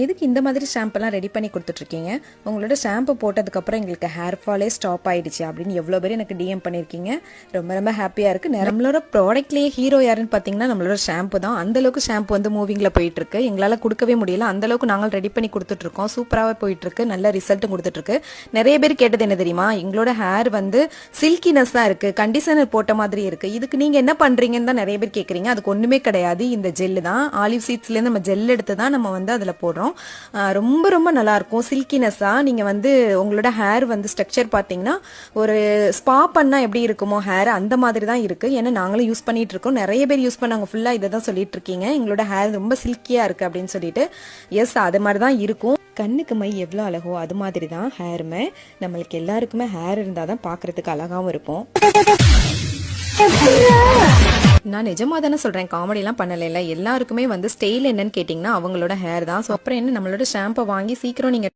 எதுக்கு இந்த மாதிரி ஷாம்பெல்லாம் ரெடி பண்ணி கொடுத்துட்ருக்கீங்க? உங்களோட ஷாம்பு போட்டதுக்கப்புறம் எங்களுக்கு ஹேர் ஃபாலே ஸ்டாப் ஆயிடுச்சு அப்படின்னு எவ்வளோ பேர் எனக்கு டிஎம் பண்ணியிருக்கீங்க. ரொம்ப ரொம்ப ஹாப்பியாக இருக்குது. நம்மளோட ப்ராடக்ட்லேயே ஹீரோ யாருன்னு பார்த்தீங்கன்னா நம்மளோட ஷாம்பு தான். அந்தளவுக்கு ஷாம்பு வந்து மூவிங்கில் போயிட்டுருக்கு. எங்களால் கொடுக்கவே முடியல, அந்தளவுக்கு நாங்கள் ரெடி பண்ணி கொடுத்துட்ருக்கோம். சூப்பராகவே போயிட்டுருக்கு, நல்ல ரிசல்ட்டும் கொடுத்துட்ருக்கு. நிறைய பேர் கேட்டது என்ன தெரியுமா, எங்களோட ஹேர் வந்து சில்கினஸ் தான் இருக்குது, கண்டிஷனர் போட்ட மாதிரி இருக்குது, இதுக்கு நீங்கள் என்ன பண்ணுறீங்கன்னு தான் நிறைய பேர் கேட்குறீங்க. அதுக்கு ஒன்றுமே கிடையாது. இந்த ஜெல்லு தான், ஆலிவ் சீட்ஸ்லேருந்து நம்ம ஜெல் எடுத்து தான் நம்ம வந்து அதில் போடுறோம். ரொம்ப ரொம்ப நல்லா இருக்கும், சில்கினஸா. நீங்க வந்து உங்களோட ஹேர் வந்து ஸ்ட்ரக்சர் பாத்தீங்கன்னா ஒரு ஸ்பா பண்ணா எப்படி இருக்குமோ ஹேர், அந்த மாதிரி தான் இருக்கு. ஏன்னா நாங்களும் யூஸ் பண்ணிட்டு இருக்கோம், நிறைய பேர் யூஸ் பண்ணாங்க, ஃபுல்லா இதை தான் சொல்லிட்டு இருக்கீங்க, எங்களோட ஹேர் ரொம்ப சில்கியா இருக்கு அப்படின்னு சொல்லிட்டு. எஸ், அது மாதிரி தான் இருக்கும். கண்ணுக்கு மை எவ்வளோ அழகோ அது மாதிரி தான் ஹேருமே. நம்மளுக்கு எல்லாருக்குமே ஹேர் இருந்தால் தான் பார்க்கறதுக்கு அழகாகவும் இருக்கும். நான் நிஜமாக தானே சொல்கிறேன், காமெடிலாம் பண்ணலை. எல்லாருக்குமே வந்து ஸ்டைல் என்னன்னு கேட்டிங்கன்னா அவங்களோட ஹேர் தான். ஸோ அப்புறம் என்ன, நம்மளோட ஷாம்பை வாங்கி சீக்கிரம் நீங்கள்